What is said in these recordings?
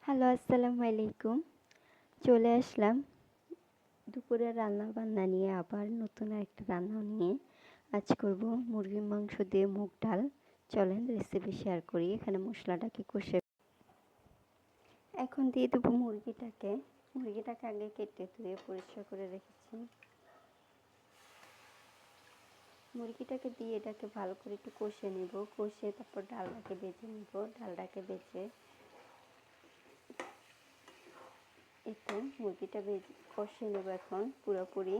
Hello, আসসালামু আলাইকুম। চলে আসলাম দুপুরের রান্না বান্না নিয়ে, আবার নতুন একটা রান্না নিয়ে। আজ করব মুরগির মাংস দিয়ে মুগ ডাল। চলেন রেসিপি শেয়ার করি। এখানে মশলাটাকে কষে এখন দিয়ে দেবো মুরগিটাকে আগে কেটে ধুয়ে পরিষ্কার করে রেখেছি। মুরগিটাকে দিয়ে এটাকে ভালো করে একটু কষে নেব। কষে তারপর ডালটাকে বেছে নেব। ডালটাকে বেছে একটু মুরগিটা কষে নেব এখন পুরোপুরি।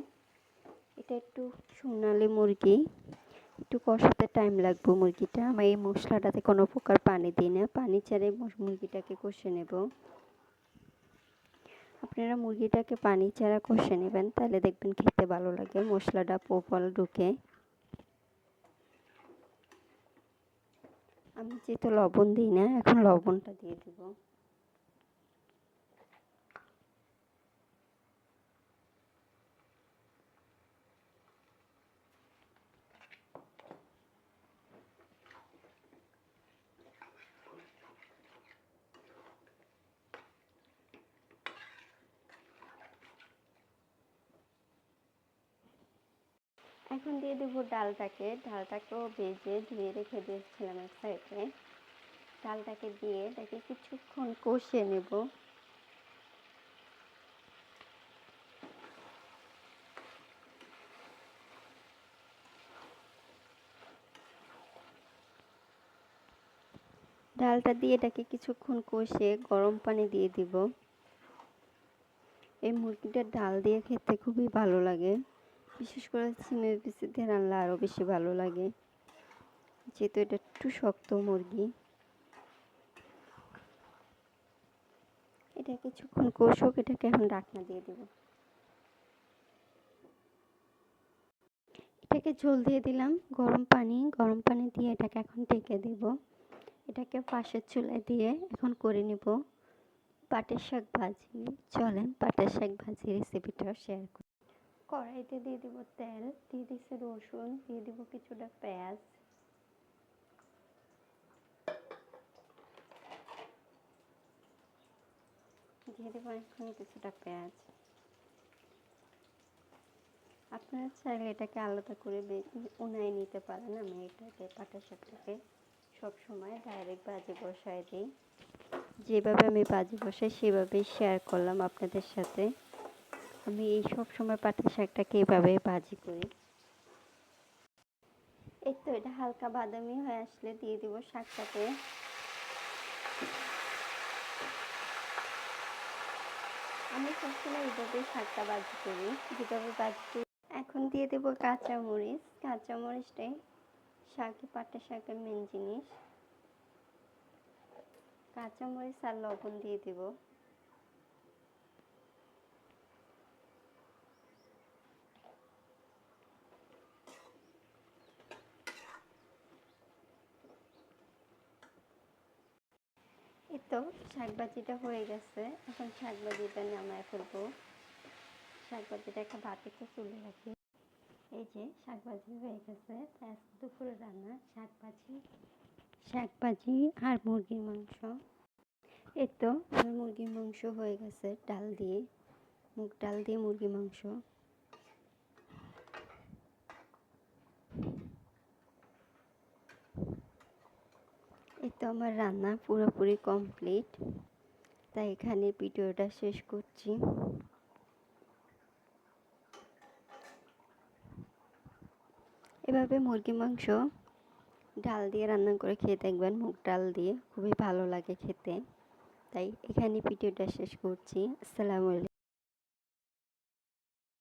এটা একটু সোনালি মুরগি, একটু কষাতে টাইম লাগবে মুরগিটা। আমি এই মশলাটাতে কোনো প্রকার পানি দিই না, পানি ছাড়াই মুরগিটাকে কষে নেব। আপনারা মুরগিটাকে পানি ছাড়া কষে নেবেন, তাহলে দেখবেন খেতে ভালো লাগে, মশলাটা প্রপার ঢুকে। আমি যেহেতু লবণ দিই না, এখন লবণটা দিয়ে দেব। এখন দিয়ে দেবো ডালটাকেও ভেজে ধুয়ে রেখে দিয়েছিলাম এক সাইডে। ডালটাকে দিয়ে এটাকে কিছুক্ষণ কষে নেব। ডালটা দিয়ে এটাকে কিছুক্ষণ কষে গরম পানি দিয়ে দিব। এই মুরগিটার ডাল দিয়ে খেতে খুবই ভালো লাগে, বিশেষ করে সিমের পিসি দিয়ে রান্না আরও বেশি ভালো লাগে, যেহেতু এটা একটু শক্ত মুরগি। এটা কিছুক্ষণ কষুক, এটাকে এখন ঢাকনা দিয়ে দেব। এটাকে ঝোল দিয়ে দিলাম গরম পানি দিয়ে এটাকে এখন ঢেকে দেব। এটাকে পাশের চুলায় দিয়ে এখন করে নিব পাটের শাক ভাজি। চলেন পাটের শাক ভাজি রেসিপিটা শেয়ার করি। কড়াইতে দিয়ে দিব তেল, দিয়ে দিচ্ছি রসুন, দিয়ে দিব কিছুটা পেঁয়াজ, দিয়ে দেবো এখন কিছুটা পেঁয়াজ। আপনারা চাইলে এটাকে আলাদা করে উনায় নিতে পারেন। আমি এটাকে পাটের শাকটাকে সবসময় ডাইরেক্ট ভাজি বসায় দিই। যেভাবে আমি ভাজি বসাই সেভাবেই শেয়ার করলাম আপনাদের সাথে। আমি এই সবসময় পাটের শাকটাকে এভাবে ভাজি করি। এই তো এটা হালকা বাদামি হয়ে আসলে দিয়ে দিব শাকটাকে। আমি সবসময় এইভাবে শাকটা ভাজি করি, যেভাবে ভাজি করি। এখন দিয়ে দেবো কাঁচামরিচ। কাঁচামরিচটাই পাটের শাকের মেন জিনিস। কাঁচামরিচ আর লবণ দিয়ে দেব। এই তো শাক ভাজিটা হয়ে গেছে, এখন শাক ভাজিটা নামায় ফেলবো। শাক ভাজিটা একটা বাটিতে তুলে রাখি। এই যে শাক ভাজি হয়ে গেছে। দুপুরে রান্না শাক ভাজি আর মুরগির মাংস। এই তো আমার মুরগির মাংস হয়ে গেছে, ডাল দিয়ে মুগ ডাল দিয়ে মুরগির মাংস। এই তো আমার রান্না পুরোপুরি কমপ্লিট, তাই এখানে ভিডিওটা শেষ করছি। এভাবে মুরগির মাংস ডাল দিয়ে রান্না করে খেয়ে দেখবেন, মুগ ডাল দিয়ে খুবই ভালো লাগে খেতে। তাই এখানে ভিডিওটা শেষ করছি। আসসালামু আলাইকুম।